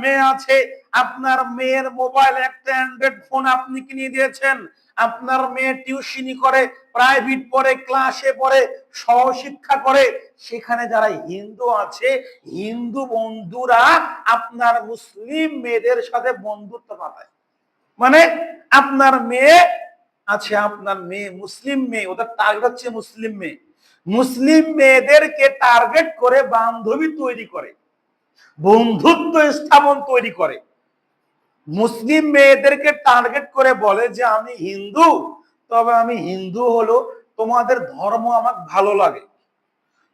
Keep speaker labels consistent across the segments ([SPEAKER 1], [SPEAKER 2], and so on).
[SPEAKER 1] মেয়ে আছে, আপনার মেয়ের মোবাইল একটা অ্যান্ড্রয়েড ফোন আপনি কিনে দিয়েছেন, আপনার মেয়ে টিউশনি করে, প্রাইভেট পড়ে, ক্লাসে পড়ে, সহশিক্ষা করে, সেখানে যারা হিন্দু আছে, হিন্দু বন্ধুরা আপনার মুসলিম মেয়েদের সাথে বন্ধুত্ব পাতায়। মানে আপনার মেয়ে আছে, আপনার মেয়ে মুসলিম মেয়ে, ওদের টার্গেট হচ্ছে মুসলিম মেয়ে, মুসলিম মেয়েদেরকে টার্গেট করে বান্ধবী তৈরি করে, বন্ধুত্ব স্থাপন তৈরি করে, মুসলিম মেয়েদেরকে টার্গেট করে বলে যে আমি হিন্দু, তবে আমি হিন্দু হলো তোমাদের ধর্ম আমার ভালো লাগে,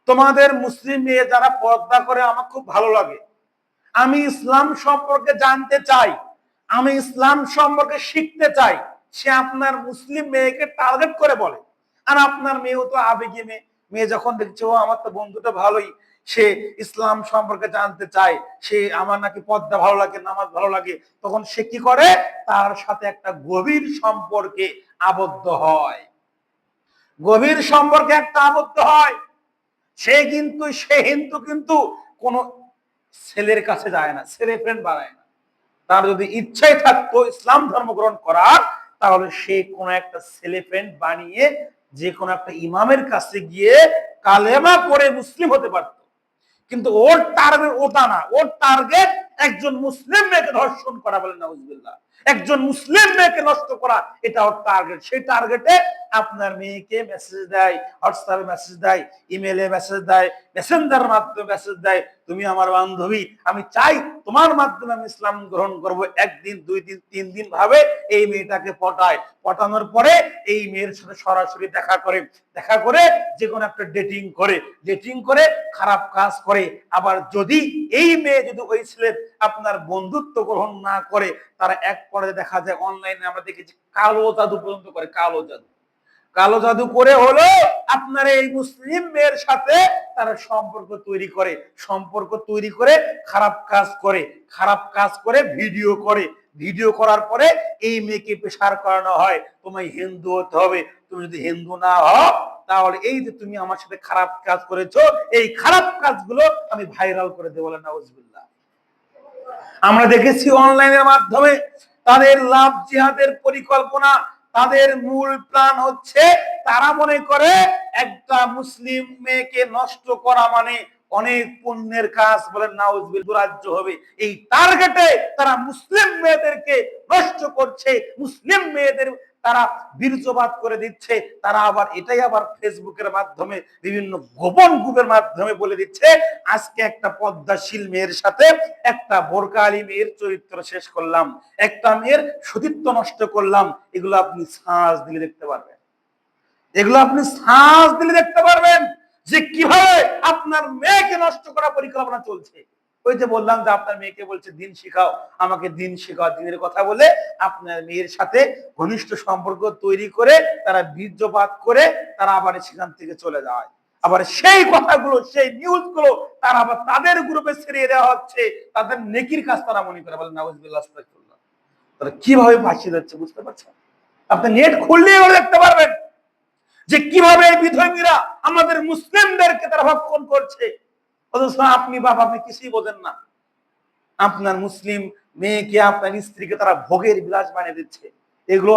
[SPEAKER 1] তোমাদের মুসলিম মেয়ে যারা পর্দা করে আমার খুব ভালো লাগে, আমি ইসলাম সম্পর্কে জানতে চাই, আমি ইসলাম সম্পর্কে শিখতে চাই, সে আপনার মুসলিম মেয়েকে টার্গেট করে বলে। আর আপনার মেয়েও তো আবেগী মেয়ে, মেয়ে যখন দেখছে ও আমার তো বন্ধুটা ভালোই, সে ইসলাম সম্পর্কে জানতে চায়, সে আমার নাকি পর্দা ভালো লাগে, নামাজ ভালো লাগে, তখন সে কি করে, তার সাথে একটা গভীর সম্পর্কে আবদ্ধ হয়, গভীর সম্পর্কে একটা আবদ্ধ হয়। সে কিন্তু কোন ছেলের কাছে যায় না, ছেলে ফ্রেন্ড বানায় না। তার যদি ইচ্ছাই থাকতো ইসলাম ধর্ম গ্রহণ করার, তাহলে সে কোন একটা ছেলে ফ্রেন্ড বানিয়ে যে কোনো একটা ইমামের কাছে গিয়ে কালেমা পড়ে মুসলিম হতে পারত। কিন্তু ওর টার্গেট ওটা না, ওর টার্গেট একজন মুসলিম মেয়েকে ধর্ষণ করা, বলেন নাউজুবিল্লাহ, একজন মুসলিম মেয়েকে নষ্ট করা, এটা ওর টার্গেট। সেই টার্গেটে আপনার মেয়েকে মেসেজ দেয়, হোয়াটসঅ্যাপে মেসেজ দেয়, ইমেলে মেসেজ দেয়, মেসেঞ্জার মাধ্যমে মেসেজ দেয়, তুমি আমার বান্ধবী, আমি চাই তোমার মাধ্যমে আমি ইসলাম গ্রহণ করব। একদিন, 2 দিন, 3 দিন ভাবে এই মেয়েটাকে পটায়, পটানোর পরে এই মেয়ের সাথে সরাসরি দেখা করে, দেখা করে যে কোনো একটা ডেটিং করে, ডেটিং করে খারাপ কাজ করে। আবার যদি এই মেয়ে যদি ওই ছেলের আপনার বন্ধুত্ব গ্রহণ না করে, তারা এক পর্যায়ে দেখা যায় অনলাইনে আমরা দেখেছি কালো জাদু পর্যন্ত করে, কালো জাদু, কালো জাদু করে হলো আপনার এই মুসলিম মেয়ের সাথে তারা সম্পর্ক তৈরি করে, সম্পর্ক তৈরি করে খারাপ কাজ করে, খারাপ কাজ করে ভিডিও করে, ভিডিও করার পরে এই মেয়েকে প্রেসার করানো হয়, তোমায় হিন্দু হতে হবে, তুমি যদি হিন্দু না হও তাহলে এই যে তুমি আমার সাথে খারাপ কাজ করেছো, এই খারাপ কাজগুলো আমি ভাইরাল করে দেব, বলেন নাউজুবিল্লাহ। আমরা দেখেছি অনলাইনের মাধ্যমে তাদের লাভ জিহাদের পরিকল্পনা, তাদের মূল প্ল্যান হচ্ছে তারা মনে করে একটা মুসলিম মেয়েকে নষ্ট করা মানে অনেক পুণ্যের কাজ, বলেন নাউজুবিল্লাহ, রাজ্য হবে। এই টার্গেটে তারা মুসলিম মেয়েদেরকে নষ্ট করছে, মুসলিম মেয়েদের তারা বীর্যপাত করে দিচ্ছে। তারা আবার এটাই আবার ফেসবুকের মাধ্যমে বিভিন্ন গোপন গ্রুপের মাধ্যমে বলে দিচ্ছে আজকে একটা পদ্মাশীল মেয়ের সাথে একটা বোরকালি মেয়ের চরিত্র শেষ করলাম, একটা মেয়ের সতীত্ব নষ্ট করলাম। এগুলো আপনি সার্চ দিলে দেখতে পারবেন, এগুলো আপনি সার্চ দিলে দেখতে পারবেন যে কিভাবে আপনার মেয়েকে নষ্ট করা পরিকল্পনা চলছে। ওই যে বললাম যে আপনার মেয়েকে বলছে দিন শিখাও, আমাকে দিন শেখাও, দিনের কথা বলে আপনার মেয়ের সাথে ঘনিষ্ঠ সম্পর্ক তৈরি করে তারা বীর্যপাত করে তারা আবার সেখান থেকে চলে যায়। আবার সেই কথাগুলো, সেই নিউজগুলো তারা আবার তাদের গ্রুপে ছড়িয়ে দেওয়া হচ্ছে, তাদের নেকির কাজ তারা মনে করে, বলেন নাউজুবিল্লাহ, আস্তাগফিরুল্লাহ। তারা কিভাবে ভাসিয়ে যাচ্ছে বুঝতে পারছেন? আপনি নেট খুললে দেখতে পারবেন যে কিভাবে বিধর্মীরা আমাদের মুসলিমদেরকে তারা ভক্ষণ করছে, অথচ আপনি বাবা আপনি কিছুই বোঝেন না। আপনার মুসলিম মেয়েকে, আপনার স্ত্রীকে তারা ভোগের বিলাস বানিয়ে দিচ্ছে। এগুলো